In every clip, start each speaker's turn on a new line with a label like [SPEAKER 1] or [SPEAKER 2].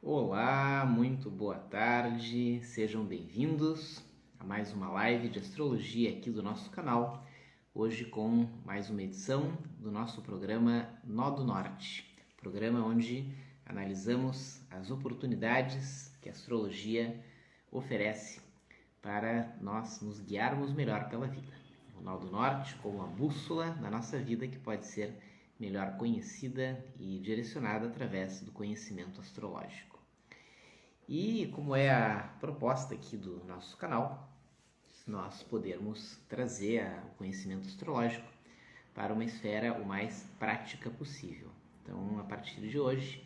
[SPEAKER 1] Olá, muito boa tarde, sejam bem-vindos a mais uma live de astrologia aqui do nosso canal. Hoje com mais uma edição do nosso programa Nó do Norte, programa onde analisamos as oportunidades que a astrologia oferece para nós nos guiarmos melhor pela vida. O Nó do Norte como a bússola da nossa vida que pode ser melhor conhecida e direcionada através do conhecimento astrológico. E como é a proposta aqui do nosso canal, nós podermos trazer o conhecimento astrológico para uma esfera o mais prática possível. Então, a partir de hoje,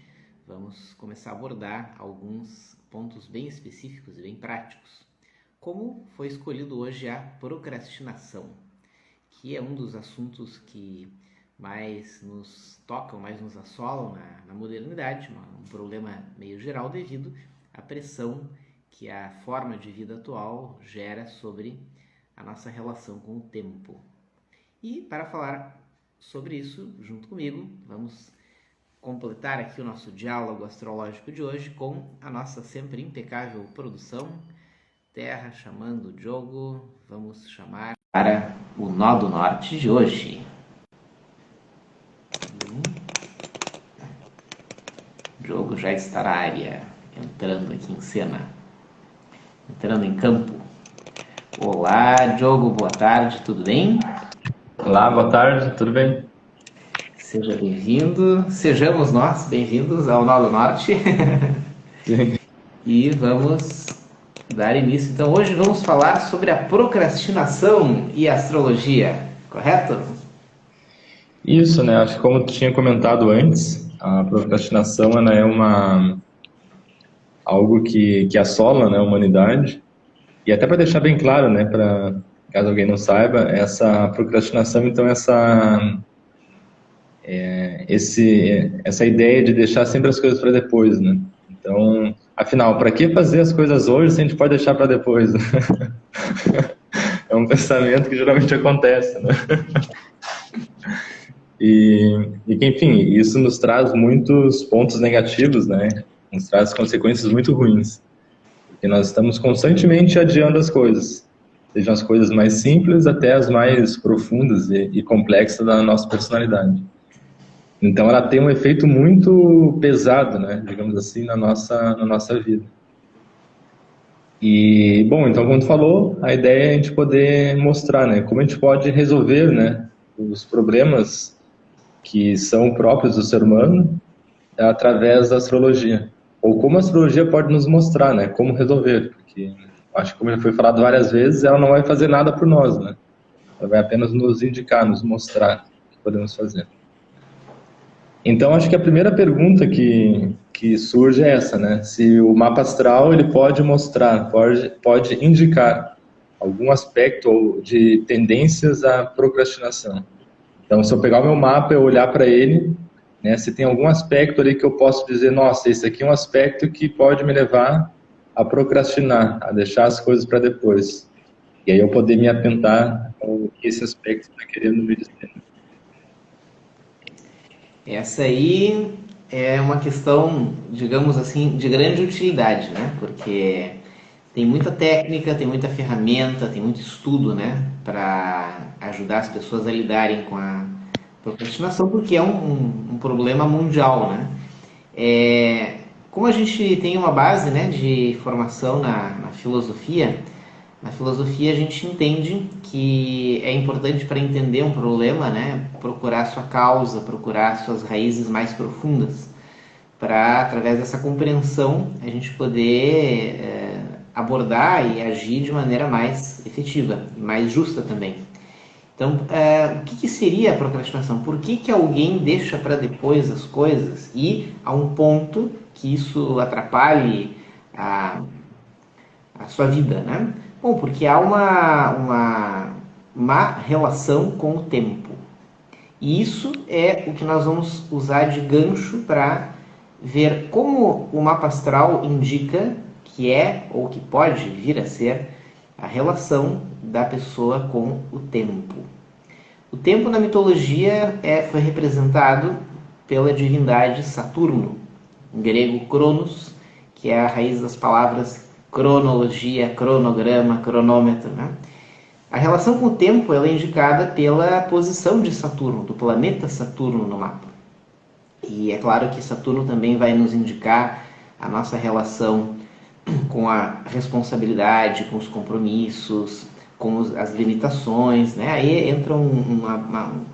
[SPEAKER 1] vamos começar a abordar alguns pontos bem específicos e bem práticos. Como foi escolhido hoje a procrastinação, que é um dos assuntos que mais nos tocam, mais nos assolam na modernidade, um problema meio geral devido à pressão que a forma de vida atual gera sobre a nossa relação com o tempo. E para falar sobre isso, junto comigo, vamos completar aqui o nosso diálogo astrológico de hoje com a nossa sempre impecável produção. Terra chamando o Diogo, vamos chamar para o Nó do Norte de hoje. O Diogo já está na área, entrando aqui em cena, entrando em campo. Olá, Diogo, boa tarde, tudo bem?
[SPEAKER 2] Olá, boa tarde, tudo bem?
[SPEAKER 1] Seja bem-vindo, sejamos nós bem-vindos ao Nó do Norte. E vamos dar início. Então, hoje vamos falar sobre a procrastinação e a astrologia, correto?
[SPEAKER 2] Isso, né? Acho que como tu tinha comentado antes, a procrastinação ela é algo que assola, né, a humanidade. E até para deixar bem claro, né, para caso alguém não saiba, essa procrastinação, então essa ideia de deixar sempre as coisas para depois, né? Então, afinal, para que fazer as coisas hoje se a gente pode deixar para depois? É um pensamento que geralmente acontece, né? E que, enfim, isso nos traz muitos pontos negativos, né? Nos traz consequências muito ruins. Porque nós estamos constantemente adiando as coisas. Sejam as coisas mais simples até as mais profundas e complexas da nossa personalidade. Então ela tem um efeito muito pesado, né? Digamos assim, na nossa vida. E, bom, então como tu falou, a ideia é a gente poder mostrar, né? Como a gente pode resolver, né? Os problemas que são próprios do ser humano através da astrologia. Ou como a astrologia pode nos mostrar, né? Como resolver. Porque, acho que como já foi falado várias vezes, ela não vai fazer nada por nós, né? Ela vai apenas nos indicar, nos mostrar o que podemos fazer. Então, acho que a primeira pergunta que surge é essa, né? Se o mapa astral ele pode mostrar, pode indicar algum aspecto de tendências à procrastinação. Então, se eu pegar o meu mapa e olhar para ele, né, se tem algum aspecto ali que eu posso dizer, nossa, esse aqui é um aspecto que pode me levar a procrastinar, a deixar as coisas para depois. E aí eu poder me atentar ao que esse aspecto está querendo me dizer.
[SPEAKER 1] Essa aí é uma questão, digamos assim, de grande utilidade, né? Porque tem muita técnica, tem muita ferramenta, tem muito estudo, né? Para ajudar as pessoas a lidarem com a procrastinação, porque é um problema mundial, né? Como a gente tem uma base, né, de formação na filosofia, na filosofia a gente entende que é importante para entender um problema, né, procurar sua causa, procurar suas raízes mais profundas, para através dessa compreensão a gente poder abordar e agir de maneira mais efetiva e mais justa também. Então, o que seria a procrastinação? Por que alguém deixa para depois as coisas e a um ponto que isso atrapalhe a sua vida, né? Bom, porque há uma má relação com o tempo. E isso é o que nós vamos usar de gancho para ver como o mapa astral indica que é ou que pode vir a ser a relação da pessoa com o tempo. O tempo na mitologia foi representado pela divindade Saturno, em grego Cronos, que é a raiz das palavras cronologia, cronograma, cronômetro, né? A relação com o tempo ela é indicada pela posição de Saturno, do planeta Saturno no mapa. E é claro que Saturno também vai nos indicar a nossa relação com a responsabilidade, com os compromissos, com as limitações, né? Aí entra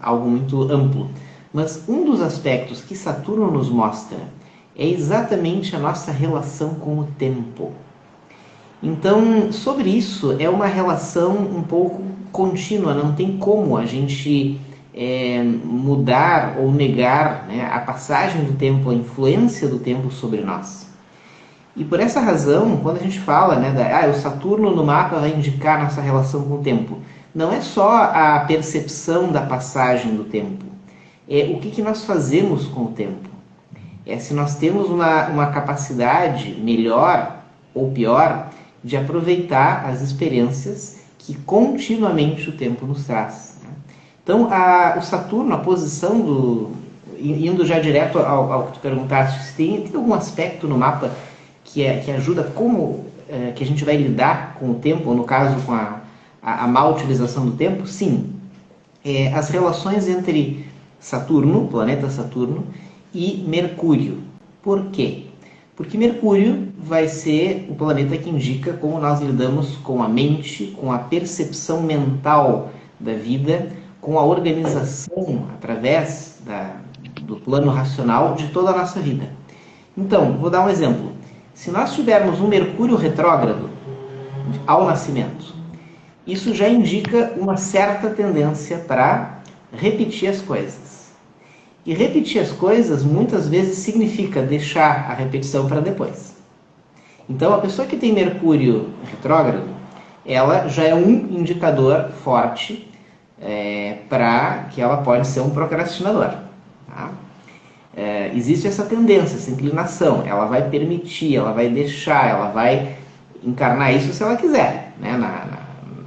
[SPEAKER 1] algo muito amplo. Mas um dos aspectos que Saturno nos mostra é exatamente a nossa relação com o tempo. Então, sobre isso, é uma relação um pouco contínua, não tem como a gente mudar ou negar, né, a passagem do tempo, a influência do tempo sobre nós. E por essa razão, quando a gente fala, né, o Saturno no mapa vai indicar nossa relação com o tempo, não é só a percepção da passagem do tempo, é o que nós fazemos com o tempo. É se nós temos uma capacidade melhor ou pior de aproveitar as experiências que continuamente o tempo nos traz. Então, o Saturno, a posição indo já direto ao que tu perguntaste, se tem algum aspecto no mapa que ajuda como que a gente vai lidar com o tempo, ou no caso com a má utilização do tempo? Sim. As relações entre Saturno, planeta Saturno, e Mercúrio. Por quê? Porque Mercúrio vai ser o planeta que indica como nós lidamos com a mente, com a percepção mental da vida, com a organização através do plano racional de toda a nossa vida. Então, vou dar um exemplo. Se nós tivermos um Mercúrio retrógrado ao nascimento, isso já indica uma certa tendência para repetir as coisas. E repetir as coisas muitas vezes significa deixar a repetição para depois. Então, a pessoa que tem Mercúrio retrógrado, ela já é um indicador forte para que ela pode ser um procrastinador. Tá? Existe essa tendência, essa inclinação. Ela vai permitir, ela vai deixar, ela vai encarnar isso se ela quiser, né,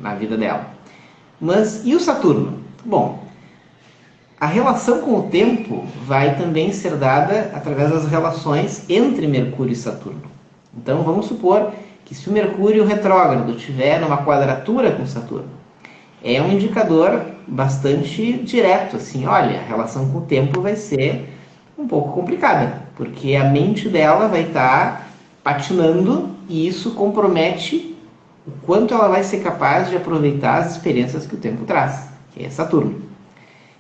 [SPEAKER 1] na vida dela. Mas e o Saturno? Bom, a relação com o tempo vai também ser dada através das relações entre Mercúrio e Saturno. Então, vamos supor que se o Mercúrio retrógrado estiver numa quadratura com Saturno, é um indicador bastante direto, assim, olha, a relação com o tempo vai ser um pouco complicada, porque a mente dela vai estar patinando e isso compromete o quanto ela vai ser capaz de aproveitar as experiências que o tempo traz, que é Saturno.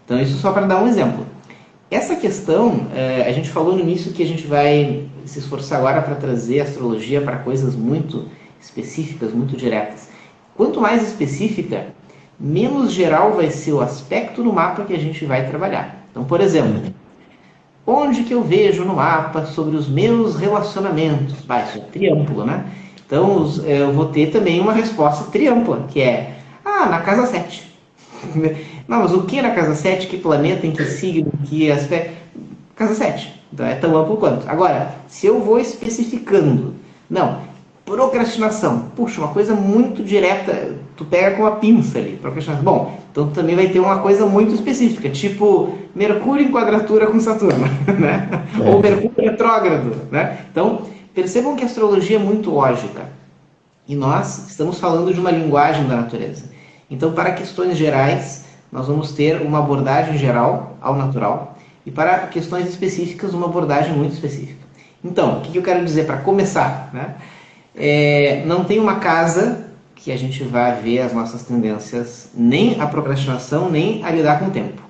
[SPEAKER 1] Então, isso só para dar um exemplo. Essa questão, a gente falou no início que a gente vai se esforçar agora para trazer a astrologia para coisas muito específicas, muito diretas. Quanto mais específica, menos geral vai ser o aspecto no mapa que a gente vai trabalhar. Então, por exemplo, onde que eu vejo no mapa sobre os meus relacionamentos? Isso é triâmplo, né? Então, eu vou ter também uma resposta triampla, que é, na casa 7. Não, mas o que na casa 7? Que planeta, em que signo, em que aspecto? Casa 7. Então é tão amplo quanto. Agora, se eu vou especificando, não, procrastinação. Puxa, uma coisa muito direta, tu pega com a pinça ali, procrastinação. Bom, então tu também vai ter uma coisa muito específica, tipo Mercúrio em quadratura com Saturno, né? Ou Mercúrio retrógrado, né? Então, percebam que a astrologia é muito lógica. E nós estamos falando de uma linguagem da natureza. Então, para questões gerais, nós vamos ter uma abordagem geral ao natural e para questões específicas, uma abordagem muito específica. Então, o que eu quero dizer para começar? Né? Não tem uma casa que a gente vai ver as nossas tendências, nem a procrastinação, nem a lidar com o tempo.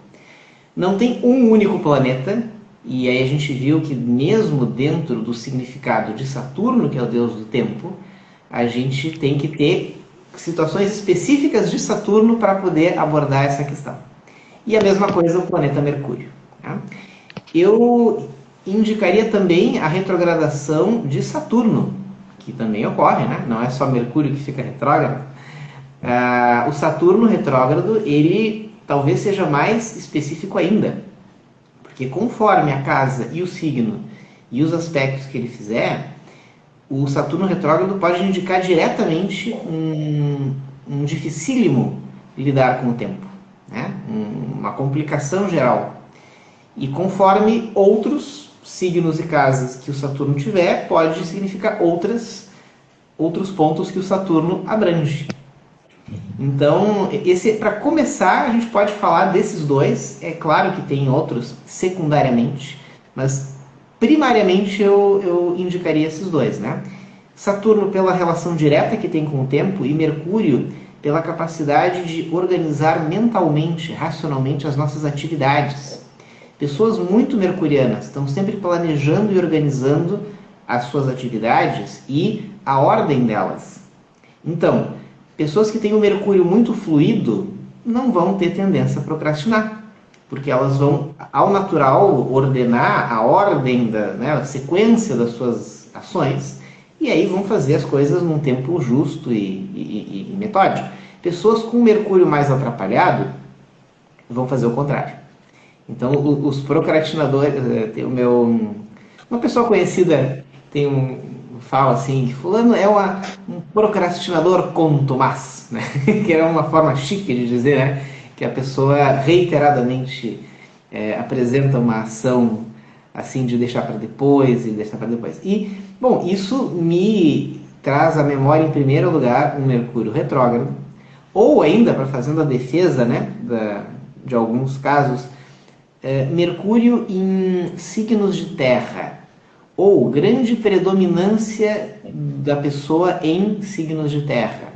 [SPEAKER 1] Não tem um único planeta, e aí a gente viu que mesmo dentro do significado de Saturno, que é o deus do tempo, a gente tem que ter situações específicas de Saturno para poder abordar essa questão. E a mesma coisa o planeta Mercúrio. Tá? Eu indicaria também a retrogradação de Saturno, que também ocorre, né? Não é só Mercúrio que fica retrógrado. O Saturno retrógrado, ele talvez seja mais específico ainda, porque conforme a casa e o signo e os aspectos que ele fizer, o Saturno retrógrado pode indicar diretamente um dificílimo lidar com o tempo, né? Uma complicação geral. E conforme outros signos e casas que o Saturno tiver pode significar outros pontos que o Saturno abrange. Então, para começar, a gente pode falar desses dois. É claro que tem outros secundariamente, mas primariamente eu indicaria esses dois, né? Saturno pela relação direta que tem com o tempo e Mercúrio pela capacidade de organizar mentalmente, racionalmente as nossas atividades. Pessoas muito mercurianas estão sempre planejando e organizando as suas atividades e a ordem delas. Então, pessoas que têm o Mercúrio muito fluido não vão ter tendência a procrastinar, porque elas vão, ao natural, ordenar a ordem, a sequência das suas ações, e aí vão fazer as coisas num tempo justo e metódico. Pessoas com Mercúrio mais atrapalhado vão fazer o contrário. Então, os procrastinadores, uma pessoa conhecida fala assim, que fulano é um procrastinador contumaz, né? Que é uma forma chique de dizer, né? Que a pessoa reiteradamente apresenta uma ação assim de deixar para depois e deixar para depois. E, bom, isso me traz à memória, em primeiro lugar, um Mercúrio retrógrado, ou ainda, para fazendo a defesa, né, de alguns casos, Mercúrio em signos de terra, ou grande predominância da pessoa em signos de terra.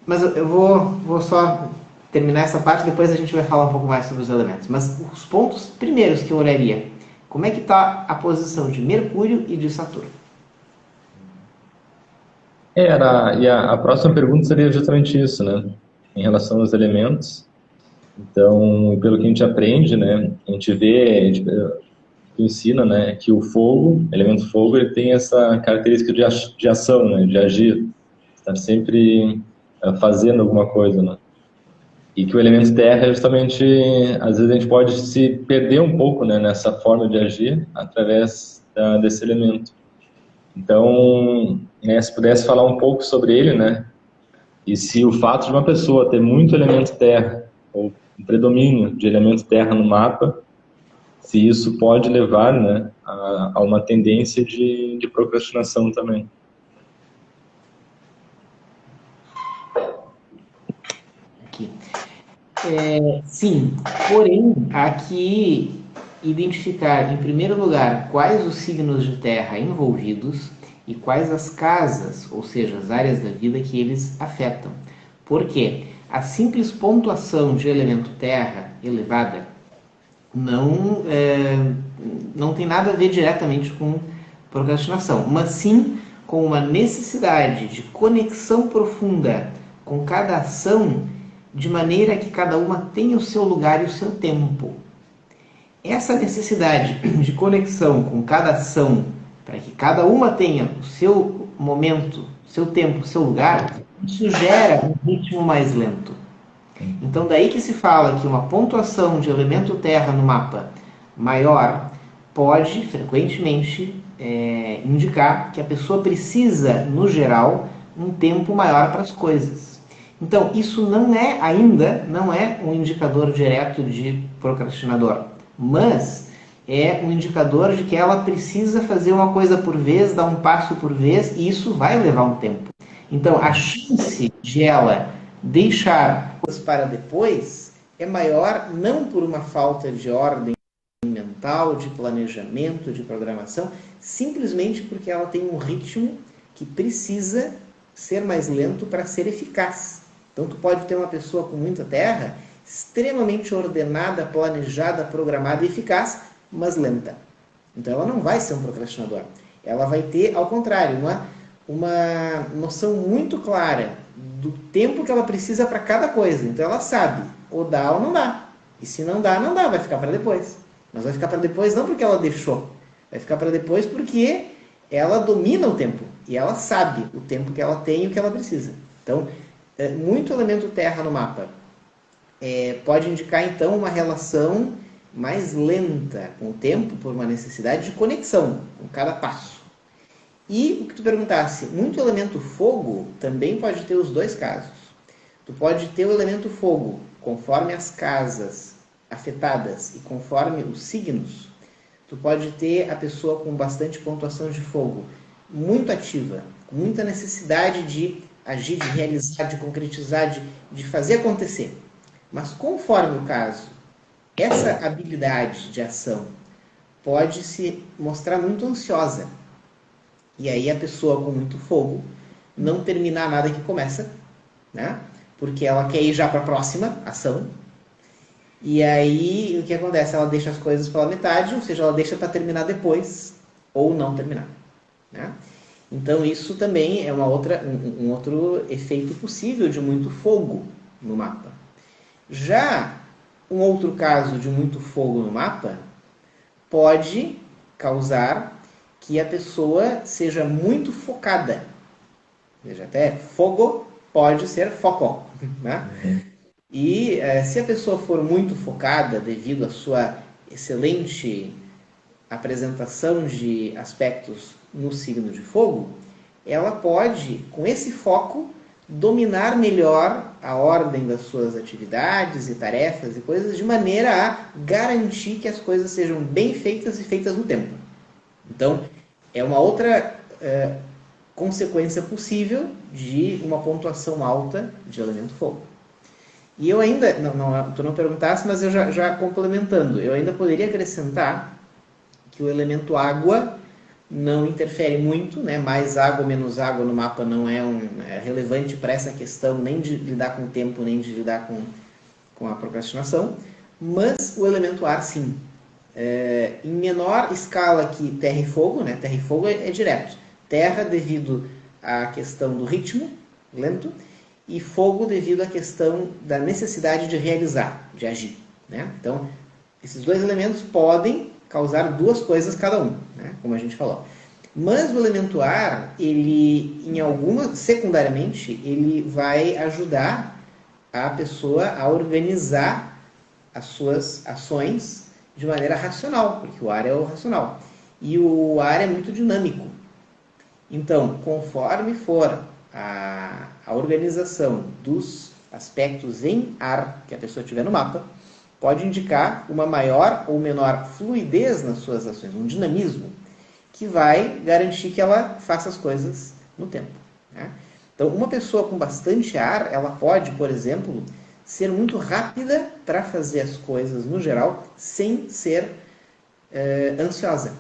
[SPEAKER 1] Mas eu vou só terminar essa parte, depois a gente vai falar um pouco mais sobre os elementos. Mas os pontos primeiros que eu olharia, como é que está a posição de Mercúrio e de Saturno?
[SPEAKER 2] E a próxima pergunta seria justamente isso, né? Em relação aos elementos. Então, pelo que a gente aprende, né? A gente ensina, né? Que o fogo, elemento fogo, ele tem essa característica de ação, né? De agir. Estar sempre fazendo alguma coisa, né? E que o elemento terra é justamente, às vezes a gente pode se perder um pouco, né? Nessa forma de agir através desse elemento. Então, né, se pudesse falar um pouco sobre ele, né? E se o fato de uma pessoa ter muito elemento terra, ou um predomínio de elemento terra no mapa, se isso pode levar, né, a uma tendência de procrastinação também.
[SPEAKER 1] Aqui. Sim, porém, aqui identificar, em primeiro lugar, quais os signos de terra envolvidos e quais as casas, ou seja, as áreas da vida que eles afetam. Por quê? A simples pontuação de elemento terra elevada não tem nada a ver diretamente com procrastinação, mas sim com uma necessidade de conexão profunda com cada ação, de maneira que cada uma tenha o seu lugar e o seu tempo. Essa necessidade de conexão com cada ação, para que cada uma tenha o seu momento, seu tempo, seu lugar, isso gera um ritmo mais lento. Então, daí que se fala que uma pontuação de elemento terra no mapa maior pode, frequentemente, indicar que a pessoa precisa, no geral, um tempo maior para as coisas. Então, isso ainda não é um indicador direto de procrastinador, mas é um indicador de que ela precisa fazer uma coisa por vez, dar um passo por vez, e isso vai levar um tempo. Então, a chance de ela deixar coisas para depois é maior, não por uma falta de ordem mental, de planejamento, de programação, simplesmente porque ela tem um ritmo que precisa ser mais lento para ser eficaz. Então, tu pode ter uma pessoa com muita terra, extremamente ordenada, planejada, programada e eficaz, mas lenta. Então, ela não vai ser um procrastinador. Ela vai ter, ao contrário, uma noção muito clara do tempo que ela precisa para cada coisa. Então, ela sabe, ou dá ou não dá. E se não dá, não dá, vai ficar para depois. Mas vai ficar para depois não porque ela deixou, vai ficar para depois porque ela domina o tempo e ela sabe o tempo que ela tem e o que ela precisa. Então, muito elemento terra no mapa pode indicar, então, uma relação mais lenta com o tempo por uma necessidade de conexão com cada passo. E o que tu perguntasse, muito elemento fogo também pode ter os dois casos. Tu pode ter o elemento fogo conforme as casas afetadas e conforme os signos, tu pode ter a pessoa com bastante pontuação de fogo, muito ativa, com muita necessidade de agir, de realizar, de concretizar, de fazer acontecer. Mas conforme o caso, essa habilidade de ação pode se mostrar muito ansiosa. E aí a pessoa com muito fogo não terminar nada que começa, né? Porque ela quer ir já para a próxima ação. E aí o que acontece? Ela deixa as coisas pela metade, ou seja, ela deixa para terminar depois, ou não terminar, né? Então isso também é um outro efeito possível de muito fogo no mapa. Já um outro caso de muito fogo no mapa pode causar que a pessoa seja muito focada. Veja, até fogo pode ser foco, né? E se a pessoa for muito focada devido à sua excelente apresentação de aspectos no signo de fogo, ela pode, com esse foco, dominar melhor a ordem das suas atividades e tarefas e coisas, de maneira a garantir que as coisas sejam bem feitas e feitas no tempo. Então, é uma outra consequência possível de uma pontuação alta de elemento fogo. E eu ainda, tu não perguntasse, mas eu já complementando, eu ainda poderia acrescentar que o elemento água não interfere muito, né? Mais água ou menos água no mapa não é relevante para essa questão, nem de lidar com o tempo, nem de lidar com a procrastinação, mas o elemento ar sim. Em menor escala que terra e fogo, né? Terra e fogo é direto. Terra devido à questão do ritmo lento e fogo devido à questão da necessidade de realizar, de agir, né? Então, esses dois elementos podem causar duas coisas cada um, né? Como a gente falou. Mas o elemento ar, ele, secundariamente, ele vai ajudar a pessoa a organizar as suas ações de maneira racional, porque o ar é o racional. E o ar é muito dinâmico. Então, conforme for a organização dos aspectos em ar que a pessoa tiver no mapa, pode indicar uma maior ou menor fluidez nas suas ações, um dinamismo, que vai garantir que ela faça as coisas no tempo, né? Então, uma pessoa com bastante ar, ela pode, por exemplo, ser muito rápida para fazer as coisas, no geral, sem ser ansiosa,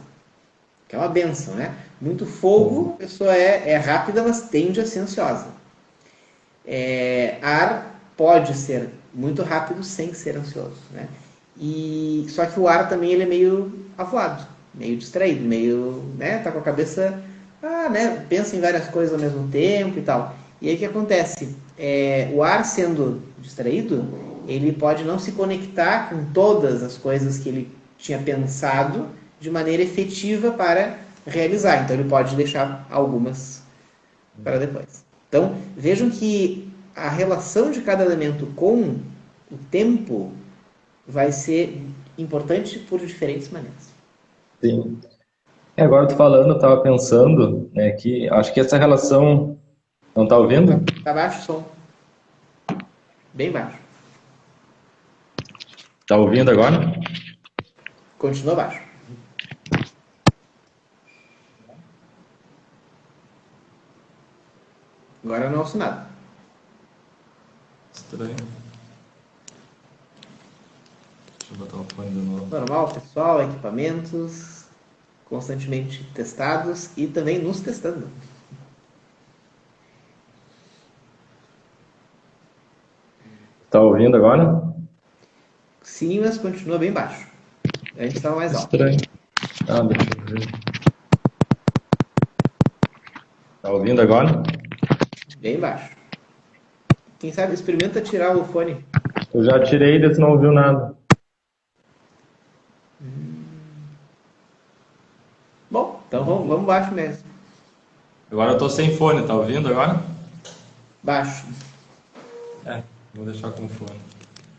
[SPEAKER 1] que é uma benção, né? Muito fogo, a pessoa é rápida, mas tende a ser ansiosa. Ar pode ser muito rápido sem ser ansioso, né? Só que o ar também ele é meio avoado, meio distraído, meio, né, tá com a cabeça, né, pensa em várias coisas ao mesmo tempo e tal. E aí o que acontece? O ar sendo distraído, ele pode não se conectar com todas as coisas que ele tinha pensado de maneira efetiva para realizar. Então ele pode deixar algumas para depois. Então vejam que a relação de cada elemento com o tempo vai ser importante por diferentes maneiras.
[SPEAKER 2] Sim. Agora eu tô falando, eu estava pensando, né, que acho que essa relação... Não está ouvindo?
[SPEAKER 1] Tá baixo o som. Bem baixo.
[SPEAKER 2] Está ouvindo agora?
[SPEAKER 1] Continua baixo. Agora eu não ouço nada.
[SPEAKER 2] Estranho. Deixa eu botar o fone de novo.
[SPEAKER 1] Normal, pessoal, equipamentos constantemente testados e também nos testando.
[SPEAKER 2] Está ouvindo agora?
[SPEAKER 1] Sim, mas continua bem baixo. A gente estava mais alto.
[SPEAKER 2] Estranho. Deixa eu ver. Está ouvindo agora?
[SPEAKER 1] Bem baixo. Quem sabe experimenta tirar o fone.
[SPEAKER 2] Eu já tirei e você não ouviu nada.
[SPEAKER 1] Bom, então vamos baixo mesmo.
[SPEAKER 2] Agora eu estou sem fone, tá ouvindo agora?
[SPEAKER 1] Baixo.
[SPEAKER 2] Vou deixar com fone.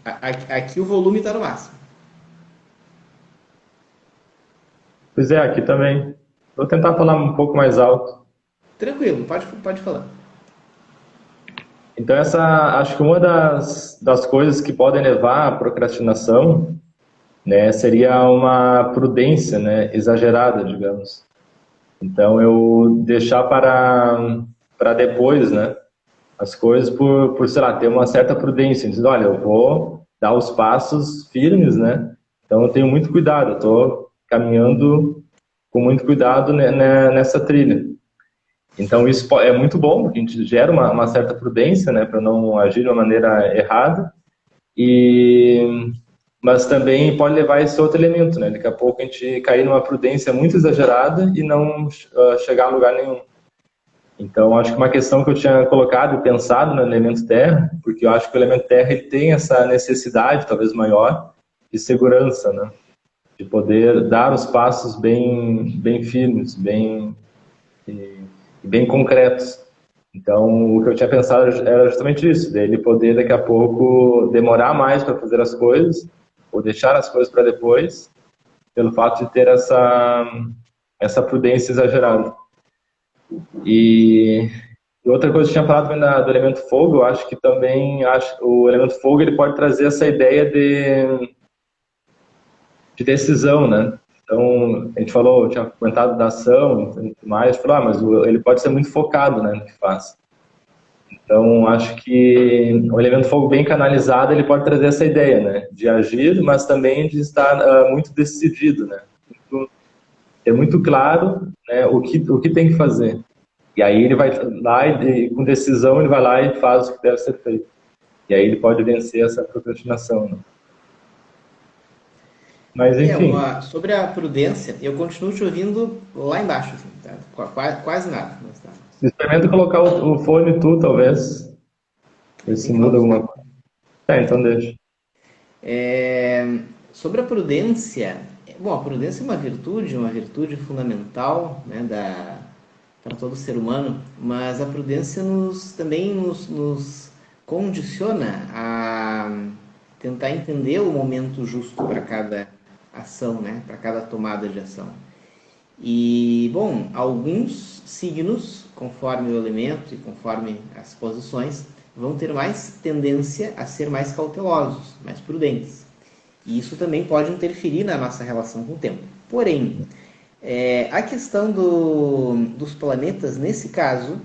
[SPEAKER 1] Aqui o volume está no máximo.
[SPEAKER 2] Pois é, aqui também. Vou tentar falar um pouco mais alto.
[SPEAKER 1] Tranquilo, pode falar.
[SPEAKER 2] Então acho que uma das coisas que podem levar à procrastinação, né, seria uma prudência, né, exagerada, digamos. Então, eu deixar para depois, né, as coisas sei lá, ter uma certa prudência. Dizendo, olha, eu vou dar os passos firmes, né? Então, eu tenho muito cuidado, eu estou caminhando com muito cuidado nessa trilha. Então, isso é muito bom, porque a gente gera uma certa prudência, né, para não agir de uma maneira errada. Mas também pode levar esse outro elemento, né? Daqui a pouco a gente cair numa prudência muito exagerada e não chegar a lugar nenhum. Então, acho que uma questão que eu tinha colocado e pensado no elemento terra, porque eu acho que o elemento terra ele tem essa necessidade, talvez maior, de segurança, né? De poder dar os passos bem firmes, bem concretos. Então, o que eu tinha pensado era justamente isso, dele poder daqui a pouco demorar mais para fazer as coisas, ou deixar as coisas para depois, pelo fato de ter essa prudência exagerada. E outra coisa que eu tinha falado também do elemento fogo, eu acho que também o elemento fogo ele pode trazer essa ideia de decisão, né? Então, a gente falou, eu tinha comentado da ação e tudo mais, falou, mas ele pode ser muito focado, né, no que faz. Então, acho que o elemento fogo bem canalizado, ele pode trazer essa ideia, né, de agir, mas também de estar muito decidido, né? É muito claro, né, o que tem que fazer. E aí ele vai lá e com decisão ele vai lá e faz o que deve ser feito. E aí ele pode vencer essa procrastinação, né? Mas enfim.
[SPEAKER 1] Sobre a prudência, eu continuo te ouvindo lá embaixo, assim, tá? Quase nada. Mas tá.
[SPEAKER 2] Experimenta colocar o fone tu, talvez. Ver se muda alguma coisa. Tá, então deixa.
[SPEAKER 1] Sobre a prudência, bom, a prudência é uma virtude fundamental, né, para todo ser humano, mas a prudência também nos condiciona a tentar entender o momento justo para cada ação, né, para cada tomada de ação. E, bom, alguns signos, conforme o elemento e conforme as posições, vão ter mais tendência a ser mais cautelosos, mais prudentes. E isso também pode interferir na nossa relação com o tempo. Porém, a questão dos planetas, nesse caso,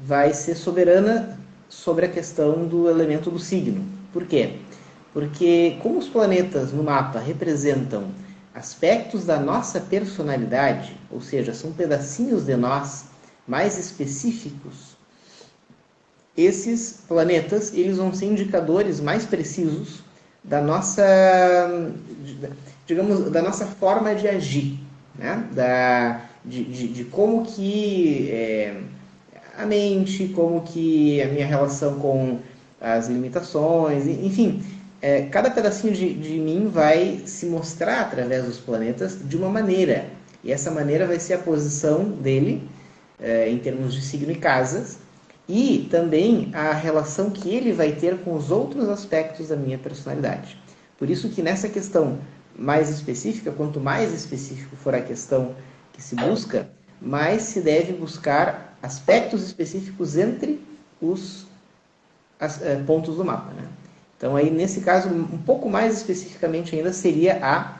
[SPEAKER 1] vai ser soberana sobre a questão do elemento do signo. Por quê? Porque como os planetas no mapa representam aspectos da nossa personalidade, ou seja, são pedacinhos de nós mais específicos, esses planetas eles vão ser indicadores mais precisos da nossa, digamos, da nossa forma de agir, né? De como que a mente, como que a minha relação com as limitações, enfim, cada pedacinho de mim vai se mostrar através dos planetas de uma maneira, e essa maneira vai ser a posição dele em termos de signo e casas, e também a relação que ele vai ter com os outros aspectos da minha personalidade. Por isso que nessa questão mais específica, quanto mais específico for a questão que se busca, mais se deve buscar aspectos específicos entre os pontos do mapa, né? Então aí nesse caso, um pouco mais especificamente ainda, seria a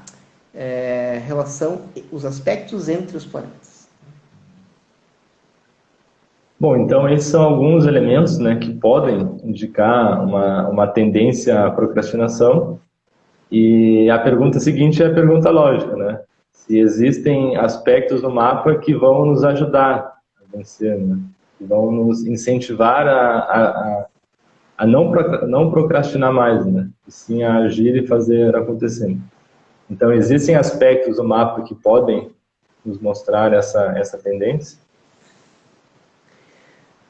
[SPEAKER 1] relação, os aspectos entre os planetas.
[SPEAKER 2] Bom, então esses são alguns elementos, né, que podem indicar uma tendência à procrastinação. E a pergunta seguinte é a pergunta lógica, né? Se existem aspectos no mapa que vão nos ajudar a vencer, né? Que vão nos incentivar a não procrastinar mais, né? E sim a agir e fazer acontecer. Então, existem aspectos do mapa que podem nos mostrar essa tendência?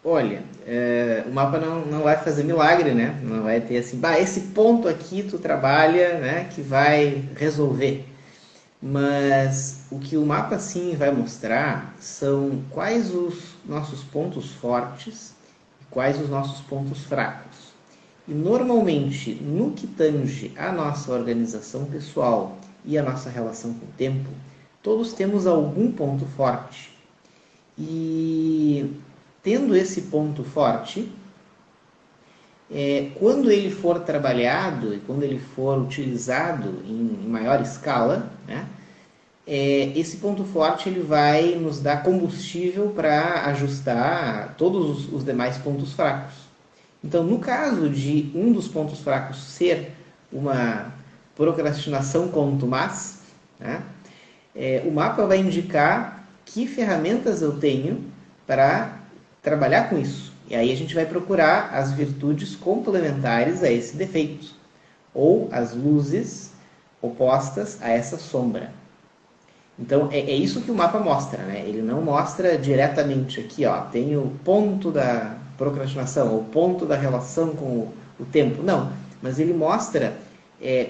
[SPEAKER 1] Olha, o mapa não vai fazer milagre, né? Não vai ter assim, esse ponto aqui tu trabalha, né, que vai resolver. Mas o que o mapa sim vai mostrar são quais os nossos pontos fortes e quais os nossos pontos fracos. E normalmente, no que tange a nossa organização pessoal e a nossa relação com o tempo, todos temos algum ponto forte. E tendo esse ponto forte, quando ele for trabalhado e quando ele for utilizado em maior escala, né, esse ponto forte ele vai nos dar combustível para ajustar todos os demais pontos fracos. Então, no caso de um dos pontos fracos ser uma procrastinação contumaz, né, o mapa vai indicar que ferramentas eu tenho para trabalhar com isso. E aí a gente vai procurar as virtudes complementares a esse defeito, ou as luzes opostas a essa sombra. Então, é isso que o mapa mostra, né? Ele não mostra diretamente aqui, ó, tem o ponto da procrastinação, o ponto da relação com o tempo. Não, mas ele mostra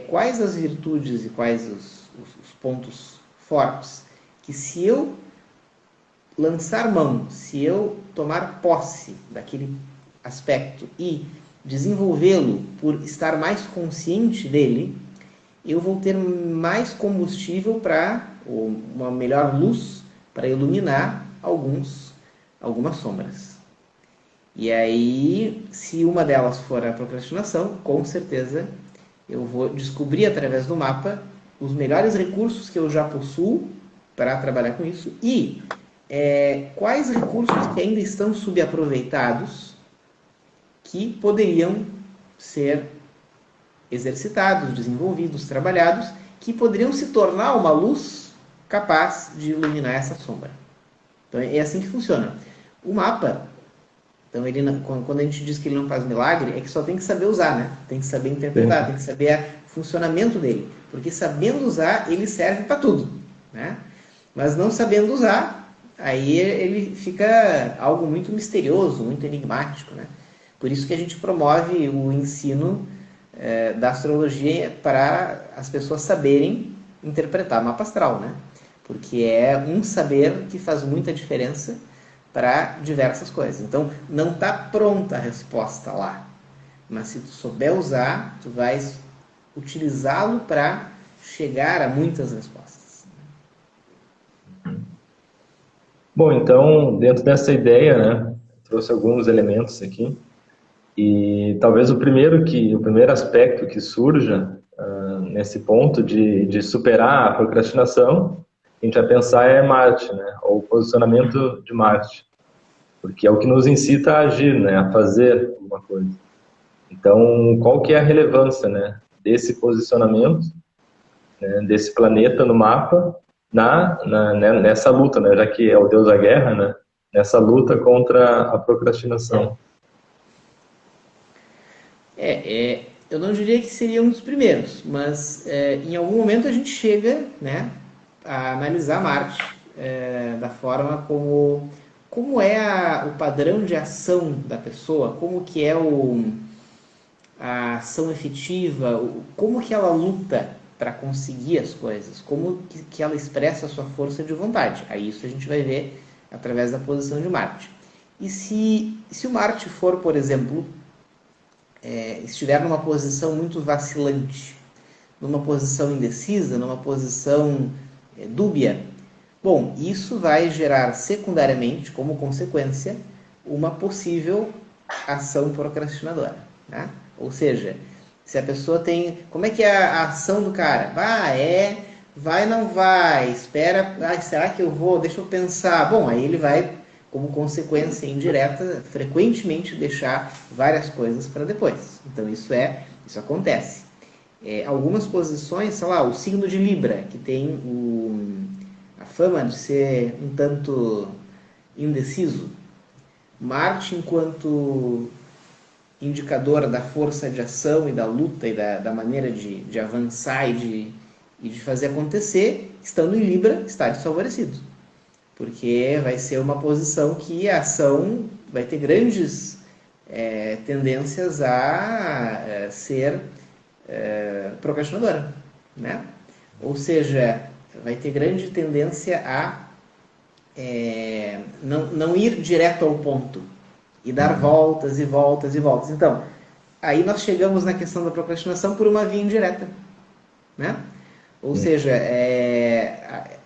[SPEAKER 1] quais as virtudes e quais os pontos fortes que, se eu lançar mão, se eu tomar posse daquele aspecto e desenvolvê-lo por estar mais consciente dele, eu vou ter mais combustível para, ou uma melhor luz para iluminar algumas sombras. E aí, se uma delas for a procrastinação, com certeza eu vou descobrir através do mapa os melhores recursos que eu já possuo para trabalhar com isso e quais recursos que ainda estão subaproveitados que poderiam ser exercitados, desenvolvidos, trabalhados, que poderiam se tornar uma luz capaz de iluminar essa sombra. Então é assim que funciona. O mapa, então quando a gente diz que ele não faz milagre, é que só tem que saber usar, né? Tem que saber interpretar, tem que saber o funcionamento dele, porque sabendo usar, ele serve para tudo, né? Mas não sabendo usar, aí ele fica algo muito misterioso, muito enigmático, né? Por isso que a gente promove o ensino da astrologia para as pessoas saberem interpretar mapa astral, né? Porque é um saber que faz muita diferença para diversas coisas. Então, não está pronta a resposta lá, mas se tu souber usar, tu vais utilizá-lo para chegar a muitas respostas.
[SPEAKER 2] Bom, então, dentro dessa ideia, né, trouxe alguns elementos aqui. E talvez o primeiro aspecto que surja nesse ponto de superar a procrastinação, a gente vai pensar é Marte, né? Ou o posicionamento de Marte, porque é o que nos incita a agir, né? A fazer alguma coisa. Então, qual que é a relevância, né, desse posicionamento, né, desse planeta no mapa nessa luta, né? Já que é o deus da guerra, né? Nessa luta contra a procrastinação.
[SPEAKER 1] Eu não diria que seria um dos primeiros, mas em algum momento a gente chega, né, a analisar Marte da forma como é o padrão de ação da pessoa, como que é a ação efetiva, como que ela luta para conseguir as coisas, como que ela expressa a sua força de vontade. Aí isso a gente vai ver através da posição de Marte. E se o Marte for, por exemplo, estiver numa posição muito vacilante, numa posição indecisa, numa posição dúbia, bom, isso vai gerar secundariamente, como consequência, uma possível ação procrastinadora, né? Ou seja, se a pessoa tem... Como é que é a ação do cara? Vai, não vai, espera, será que eu vou? Deixa eu pensar. Bom, aí ele vai, como consequência indireta, frequentemente deixar várias coisas para depois. Então isso acontece. Algumas posições, sei lá, o signo de Libra, que tem a fama de ser um tanto indeciso. Marte, enquanto indicador da força de ação e da luta e da maneira de avançar e de fazer acontecer, estando em Libra, está desfavorecido. Porque vai ser uma posição que a ação vai ter grandes tendências a ser procrastinadora, né? Ou seja, vai ter grande tendência a não ir direto ao ponto e dar voltas e voltas e voltas. Então, aí nós chegamos na questão da procrastinação por uma via indireta, né? Ou seja,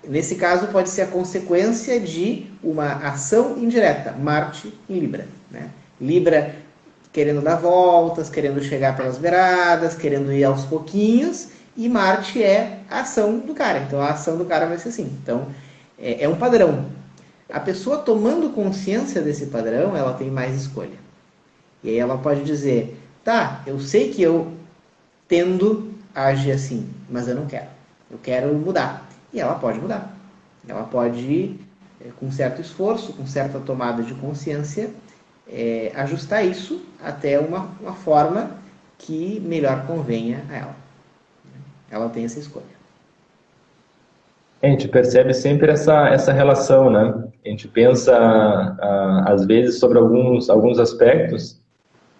[SPEAKER 1] nesse caso pode ser a consequência de uma ação indireta, Marte em Libra, né? Libra querendo dar voltas, querendo chegar pelas beiradas, querendo ir aos pouquinhos, e Marte é a ação do cara. Então a ação do cara vai ser assim. Então é um padrão. A pessoa tomando consciência desse padrão, ela tem mais escolha. E aí ela pode dizer, tá, eu sei que eu tendo a agir assim, mas eu não quero. Eu quero mudar. E ela pode mudar. Ela pode, com certo esforço, com certa tomada de consciência, ajustar isso até uma forma que melhor convenha a ela. Ela tem essa escolha.
[SPEAKER 2] A gente percebe sempre essa relação, né? A gente pensa, às vezes, sobre alguns aspectos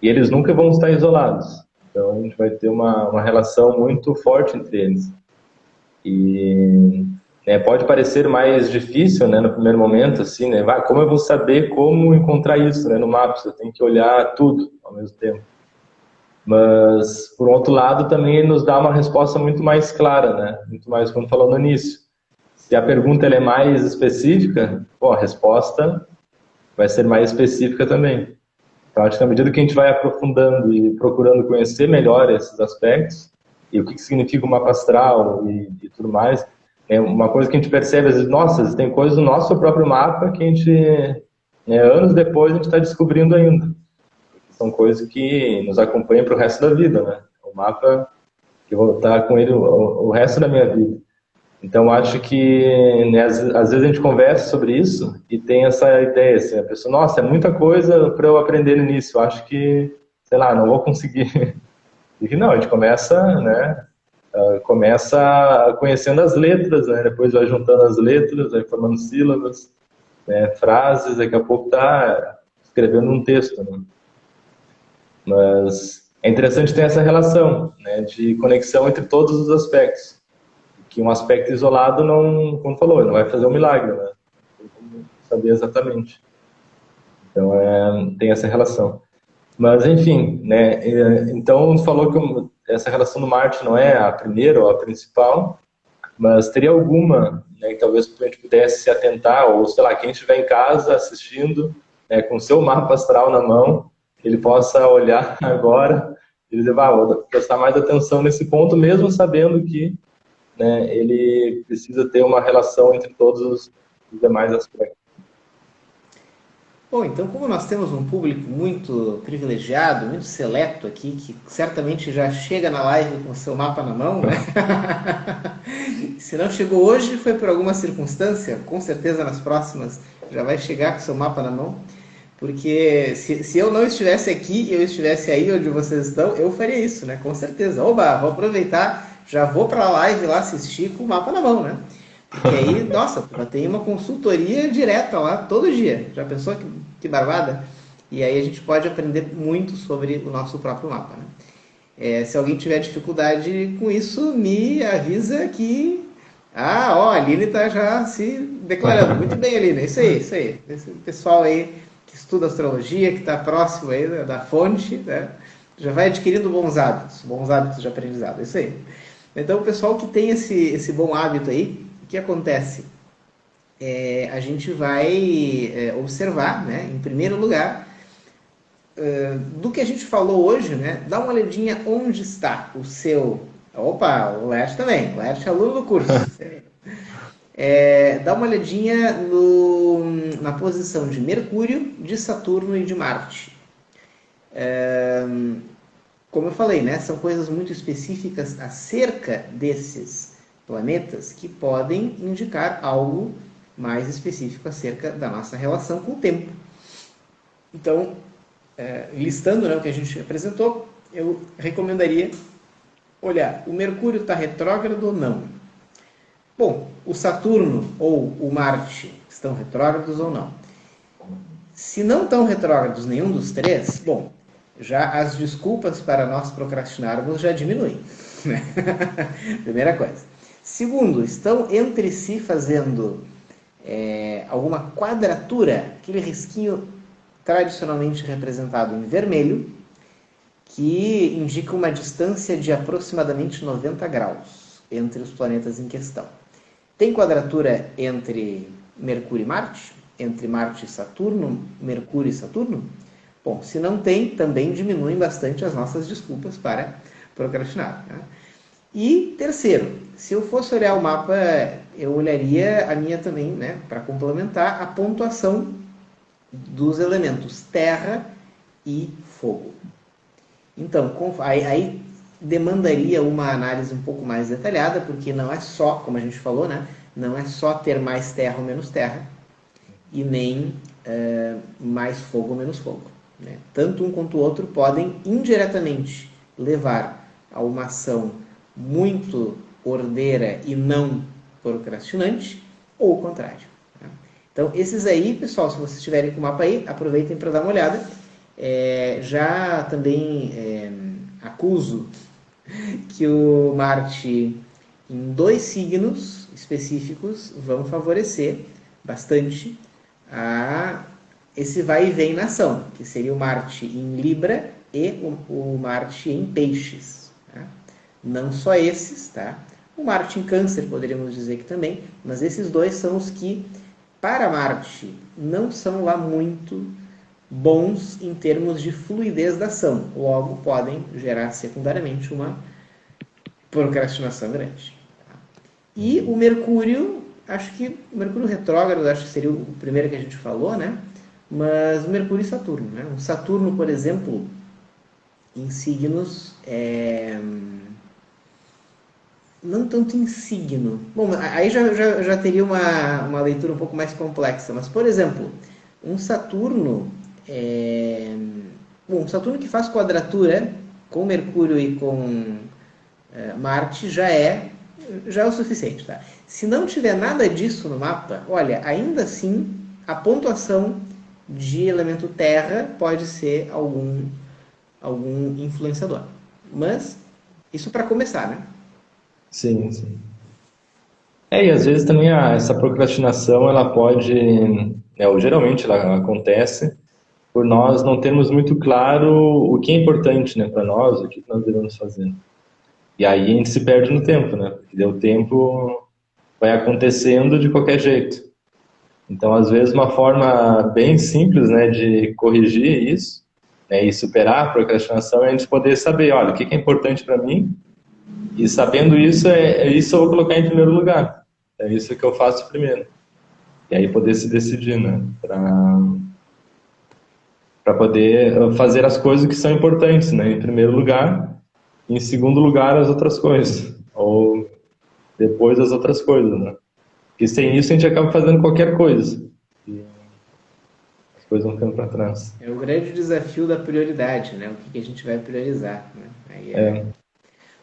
[SPEAKER 2] e eles nunca vão estar isolados. Então, a gente vai ter uma relação muito forte entre eles. E pode parecer mais difícil, né, no primeiro momento, assim, né? Como eu vou saber como encontrar isso, né, no Maps? Eu tenho que olhar tudo ao mesmo tempo. Mas, por outro lado, também ele nos dá uma resposta muito mais clara, né? Muito mais, como falou no início. Se a pergunta ela é mais específica, a resposta vai ser mais específica também. Então, acho que à medida que a gente vai aprofundando e procurando conhecer melhor esses aspectos, e o que significa o mapa astral e tudo mais, é uma coisa que a gente percebe, às vezes, nossa, tem coisas do nosso próprio mapa que a gente, anos depois, a gente está descobrindo ainda. São coisas que nos acompanham para o resto da vida, né? O mapa que eu vou estar com ele o resto da minha vida. Então, acho que, às vezes a gente conversa sobre isso e tem essa ideia, assim, a pessoa, nossa, é muita coisa para eu aprender no início, eu acho que, sei lá, não vou conseguir. E que não, a gente começa, né, começa conhecendo as letras, né, depois vai juntando as letras, vai formando sílabas, né, frases, daqui a pouco está escrevendo um texto, né. Mas é interessante ter essa relação, né, de conexão entre todos os aspectos. Que um aspecto isolado não, como falou, não vai fazer um milagre, né? Tem como saber exatamente. Então, tem essa relação. Mas, enfim, né? Então, falou que essa relação do Marte não é a primeira ou a principal, mas teria alguma, né, que talvez a gente pudesse se atentar, ou, sei lá, quem estiver em casa assistindo, né, com o seu mapa astral na mão, ele possa olhar agora e dizer, vou prestar mais atenção nesse ponto, mesmo sabendo que, né, ele precisa ter uma relação entre todos os demais aspectos.
[SPEAKER 1] Bom, então como nós temos um público muito privilegiado, muito seleto aqui, que certamente já chega na live com o seu mapa na mão, né? Se não chegou hoje, foi por alguma circunstância, com certeza nas próximas já vai chegar com o seu mapa na mão, porque se eu não estivesse aqui e eu estivesse aí onde vocês estão, eu faria isso, né? Com certeza. Oba, vou aproveitar, já vou para a live lá assistir com o mapa na mão, né? Porque aí, nossa, já tem uma consultoria direta lá todo dia. Já pensou que barbada? E aí a gente pode aprender muito sobre o nosso próprio mapa, né? Se alguém tiver dificuldade com isso, me avisa que... a Aline está já se declarando. Muito bem, Aline. Isso aí, isso aí. Esse pessoal aí que estuda astrologia, que está próximo aí da fonte, né? Já vai adquirindo bons hábitos de aprendizado. Isso aí. Então, o pessoal que tem esse bom hábito aí, o que acontece? A gente vai observar, né, em primeiro lugar, do que a gente falou hoje, né, dá uma olhadinha onde está o seu... Opa, o Laerte também, o Laerte é aluno do curso. Dá uma olhadinha na posição de Mercúrio, de Saturno e de Marte. Como eu falei, né, são coisas muito específicas acerca desses planetas que podem indicar algo mais específico acerca da nossa relação com o tempo. Então, listando, né, o que a gente apresentou, eu recomendaria olhar, o Mercúrio está retrógrado ou não? Bom, o Saturno ou o Marte estão retrógrados ou não? Se não estão retrógrados nenhum dos três, bom, já as desculpas para nós procrastinarmos já diminuem. Né? Primeira coisa. Segundo, estão entre si fazendo alguma quadratura, aquele risquinho tradicionalmente representado em vermelho, que indica uma distância de aproximadamente 90 graus entre os planetas em questão. Tem quadratura entre Mercúrio e Marte? Entre Marte e Saturno, Mercúrio e Saturno? Bom, se não tem, também diminuem bastante as nossas desculpas para procrastinar. Né? E terceiro, se eu fosse olhar o mapa, eu olharia a minha também, né, para complementar, a pontuação dos elementos terra e fogo. Então, aí demandaria uma análise um pouco mais detalhada, porque não é só, como a gente falou, né, não é só ter mais terra ou menos terra, e nem mais fogo ou menos fogo. Né? Tanto um quanto o outro podem indiretamente levar a uma ação muito ordeira e não procrastinante, ou o contrário. Né? Então, esses aí, pessoal, se vocês estiverem com o mapa aí, aproveitem para dar uma olhada. Já também acuso que o Marte em 2 signos específicos vão favorecer bastante esse vai e vem na ação, que seria o Marte em Libra e o Marte em Peixes. Tá? Não só esses, tá? O Marte em Câncer, poderíamos dizer que também, mas esses dois são os que, para Marte, não são lá muito bons em termos de fluidez da ação. Logo, podem gerar secundariamente uma procrastinação grande. Tá? E o Mercúrio, acho que o Mercúrio retrógrado, acho que seria o primeiro que a gente falou, né? Mas o Mercúrio e Saturno, né? O Saturno, por exemplo, em signos, não tanto em signo. Bom, aí já teria uma leitura um pouco mais complexa. Mas, por exemplo, um Saturno, um Saturno que faz quadratura com Mercúrio e com Marte já é o suficiente, tá? Se não tiver nada disso no mapa, olha, ainda assim a pontuação de elemento terra pode ser algum influenciador. Mas isso para começar, né?
[SPEAKER 2] Sim, sim. E às vezes também essa procrastinação, ela pode, ou geralmente ela acontece por nós não termos muito claro o que é importante, né, para nós, o que nós devemos fazer. E aí a gente se perde no tempo, né? Porque o tempo vai acontecendo de qualquer jeito. Então, às vezes, uma forma bem simples, né, de corrigir isso, né, e superar a procrastinação é a gente poder saber, olha, o que é importante para mim, e sabendo isso, isso eu vou colocar em primeiro lugar. É isso que eu faço primeiro. E aí poder se decidir, né, para poder fazer as coisas que são importantes, né, em primeiro lugar, e em segundo lugar as outras coisas, ou depois as outras coisas, né. Porque sem isso a gente acaba fazendo qualquer coisa. E as coisas vão ficando para trás.
[SPEAKER 1] É o grande desafio da prioridade, né? O que a gente vai priorizar. Né? Aí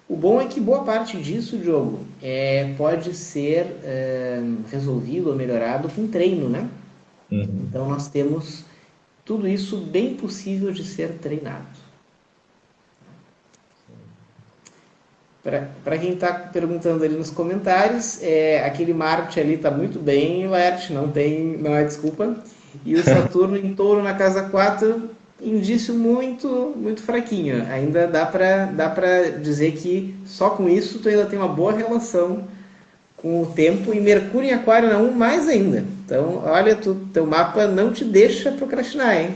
[SPEAKER 1] O bom é que boa parte disso, Diogo, pode ser resolvido ou melhorado com treino, né?
[SPEAKER 2] Uhum.
[SPEAKER 1] Então nós temos tudo isso bem possível de ser treinado. Para quem está perguntando ali nos comentários, aquele Marte ali está muito bem, Laerte, não é desculpa. E o Saturno em Touro na casa 4, indício muito, muito fraquinho. Ainda dá para dizer que só com isso tu ainda tem uma boa relação com o tempo, e Mercúrio em Aquário na 1 mais ainda. Então, olha, teu mapa não te deixa procrastinar, hein?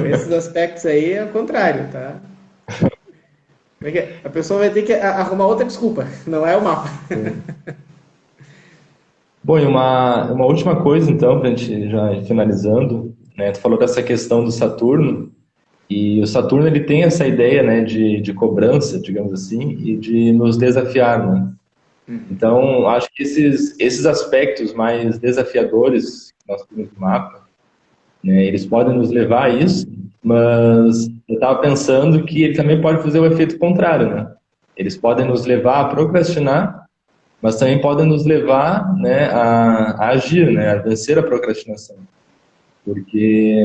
[SPEAKER 1] Esses aspectos aí é o contrário, tá? A pessoa vai ter que arrumar outra desculpa, não é o mapa.
[SPEAKER 2] Bom, e uma última coisa, então, para a gente já ir finalizando, né? Tu falou dessa questão do Saturno, e o Saturno ele tem essa ideia, né, de cobrança, digamos assim, e de nos desafiar, né? Então, acho que esses aspectos mais desafiadores que nós temos no mapa, né, eles podem nos levar a isso, mas eu estava pensando que ele também pode fazer o efeito contrário, né? Eles podem nos levar a procrastinar, mas também podem nos levar, né, a agir, né, a vencer a procrastinação. Porque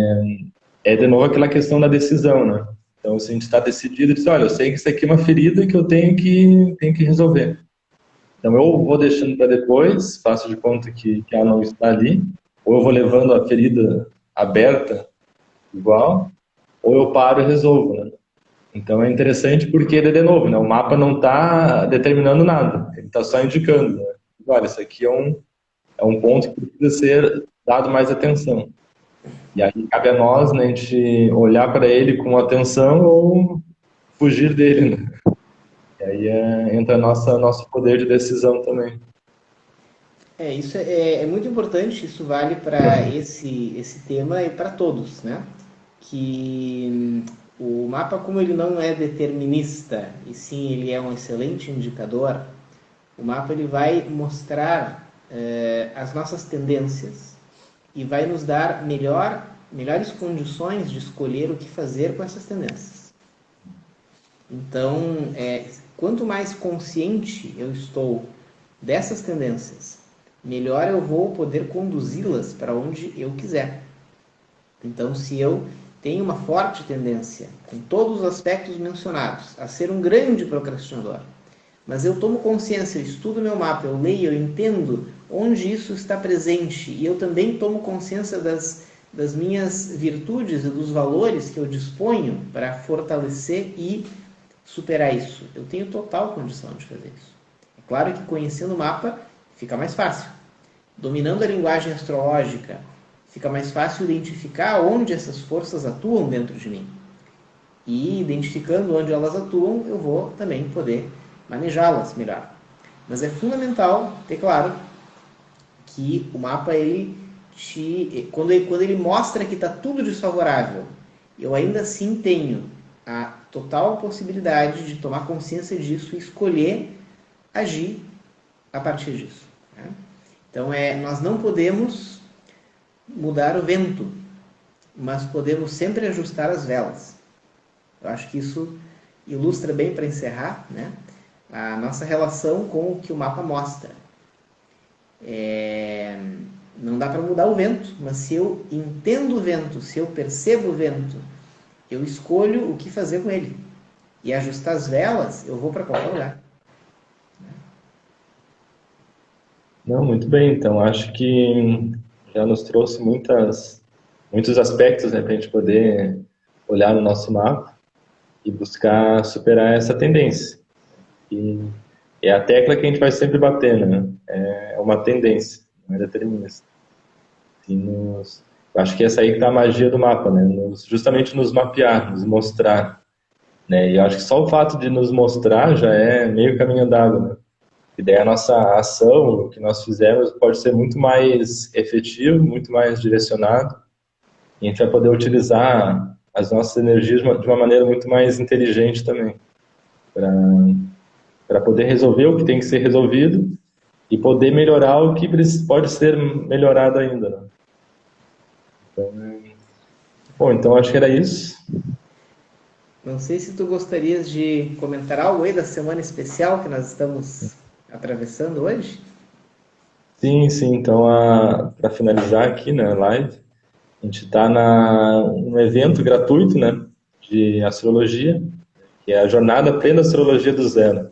[SPEAKER 2] de novo aquela questão da decisão, né? Então, se a gente está decidido, diz, olha, eu sei que isso aqui é uma ferida que eu tenho que resolver. Então, eu vou deixando para depois, faço de conta que ela não está ali, ou eu vou levando a ferida aberta igual, ou eu paro e resolvo, né? Então é interessante porque, de novo, né, o mapa não está determinando nada, ele está só indicando, né? Olha, isso aqui é um ponto que precisa ser dado mais atenção. E aí cabe a nós, né, a gente olhar para ele com atenção ou fugir dele, né? E aí entra nosso poder de decisão também.
[SPEAKER 1] Isso é muito importante, isso vale para esse tema e para todos, né? Que o mapa, como ele não é determinista, e sim ele é um excelente indicador, o mapa ele vai mostrar as nossas tendências e vai nos dar melhores condições de escolher o que fazer com essas tendências. Então, quanto mais consciente eu estou dessas tendências, melhor eu vou poder conduzi-las para onde eu quiser. Então, se eu tenho uma forte tendência, com todos os aspectos mencionados, a ser um grande procrastinador, mas eu tomo consciência, eu estudo meu mapa, eu leio, eu entendo onde isso está presente e eu também tomo consciência das minhas virtudes e dos valores que eu disponho para fortalecer e superar isso. Eu tenho total condição de fazer isso. É claro que conhecendo o mapa fica mais fácil. Dominando a linguagem astrológica, fica mais fácil identificar onde essas forças atuam dentro de mim. E identificando onde elas atuam, eu vou também poder manejá-las melhor. Mas é fundamental ter claro que o mapa, quando ele mostra que está tudo desfavorável, eu ainda assim tenho a total possibilidade de tomar consciência disso e escolher agir a partir disso. Né? Então, nós não podemos mudar o vento, mas podemos sempre ajustar as velas. Eu acho que isso ilustra bem, para encerrar, né, a nossa relação com o que o mapa mostra. Não dá para mudar o vento, mas se eu entendo o vento, se eu percebo o vento, eu escolho o que fazer com ele. E ajustar as velas, eu vou para qualquer lugar.
[SPEAKER 2] Não, muito bem. Então, acho que já nos trouxe muitos aspectos, né, para a gente poder olhar no nosso mapa e buscar superar essa tendência. E é a tecla que a gente vai sempre batendo, né? É uma tendência, não é determinista. Acho que essa aí que está a magia do mapa, né? Justamente nos mapear, nos mostrar. Né? E eu acho que só o fato de nos mostrar já é meio caminho andado, né? E daí a nossa ação, o que nós fizemos, pode ser muito mais efetivo, muito mais direcionado. E a gente vai poder utilizar as nossas energias de uma maneira muito mais inteligente também. Para poder resolver o que tem que ser resolvido e poder melhorar o que pode ser melhorado ainda. Né? Então acho que era isso.
[SPEAKER 1] Não sei se tu gostarias de comentar algo aí da semana especial que nós estamos atravessando hoje.
[SPEAKER 2] Sim. Então, para finalizar aqui na live, a gente está num evento gratuito, né, de astrologia, que é a Jornada Aprenda Astrologia do Zero.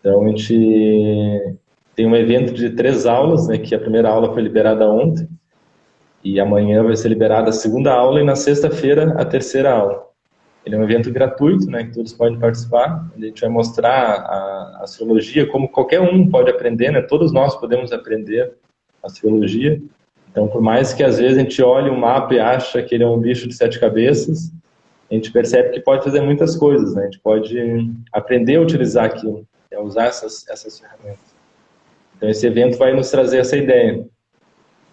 [SPEAKER 2] Então, a gente tem um evento de 3 aulas, né, que a primeira aula foi liberada ontem, e amanhã vai ser liberada a segunda aula, e na sexta-feira a terceira aula. Ele é um evento gratuito, né, que todos podem participar. A gente vai mostrar a astrologia como qualquer um pode aprender, né? Todos nós podemos aprender astrologia. Então, por mais que às vezes a gente olhe um mapa e acha que ele é um bicho de 7 cabeças, a gente percebe que pode fazer muitas coisas, né? A gente pode aprender a utilizar aquilo, a usar essas ferramentas. Então, esse evento vai nos trazer essa ideia.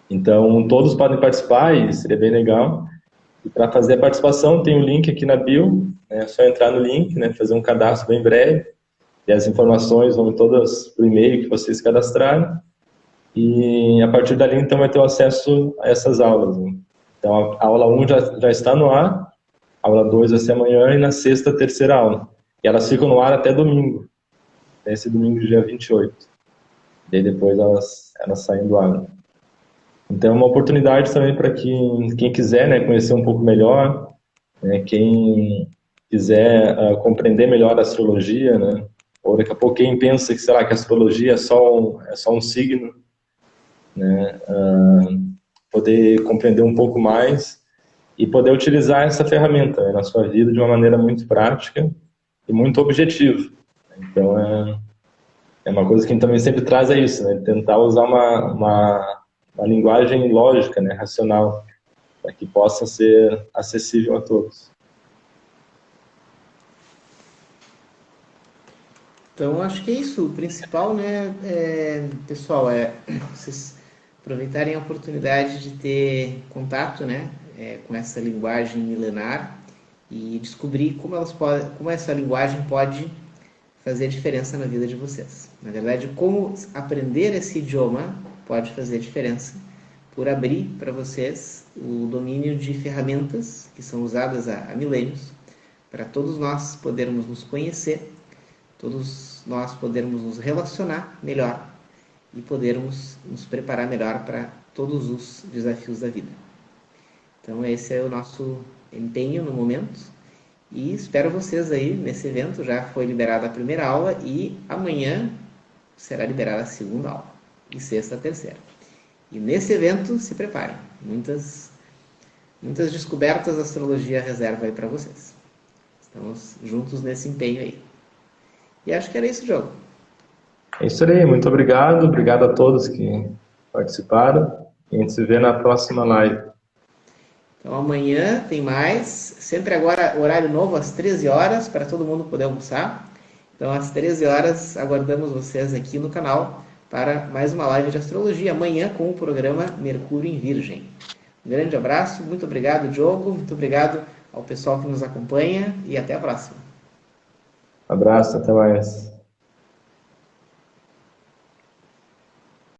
[SPEAKER 2] Então, todos podem participar e seria bem legal. E para fazer a participação, tem um link aqui na bio, né? É só entrar no link, né? Fazer um cadastro bem breve, e as informações vão todas para o e-mail que vocês cadastraram, e a partir dali, então, vai ter o acesso a essas aulas. Né? Então, a aula 1 já está no ar, a aula 2 vai ser amanhã, e na sexta, a terceira aula. E elas ficam no ar até domingo, até esse domingo, dia 28. E aí depois elas saem do ar. Então, é uma oportunidade também para quem quiser, né, conhecer um pouco melhor, né, quem quiser compreender melhor a astrologia, né, ou daqui a pouco quem pensa que, sei lá, que a astrologia é só um signo, né, poder compreender um pouco mais e poder utilizar essa ferramenta, né, na sua vida de uma maneira muito prática e muito objetiva. Então, é uma coisa que a gente também sempre traz isso, né, tentar usar uma linguagem lógica, né, racional, para que possa ser acessível a todos.
[SPEAKER 1] Então, acho que é isso. O principal, né, pessoal, é vocês aproveitarem a oportunidade de ter contato, né, com essa linguagem milenar e descobrir como essa linguagem pode fazer diferença na vida de vocês. Na verdade, como aprender esse idioma pode fazer diferença por abrir para vocês o domínio de ferramentas que são usadas há milênios para todos nós podermos nos conhecer, todos nós podermos nos relacionar melhor e podermos nos preparar melhor para todos os desafios da vida. Então esse é o nosso empenho no momento e espero vocês aí nesse evento. Já foi liberada a primeira aula e amanhã será liberada a segunda aula e sexta a terceira. E nesse evento se preparem, muitas descobertas a astrologia reserva aí para vocês. Estamos juntos nesse empenho aí. E acho que era isso, Diogo.
[SPEAKER 2] É isso aí, muito obrigado. Obrigado a todos que participaram. E a gente se vê na próxima live.
[SPEAKER 1] Então amanhã tem mais. Sempre agora horário novo, às 13 horas, para todo mundo poder almoçar. Então às 13 horas aguardamos vocês aqui no canal para mais uma live de astrologia. Amanhã com o programa Mercúrio em Virgem. Um grande abraço, muito obrigado, Diogo. Muito obrigado ao pessoal que nos acompanha e até a próxima.
[SPEAKER 2] Abraço, até mais.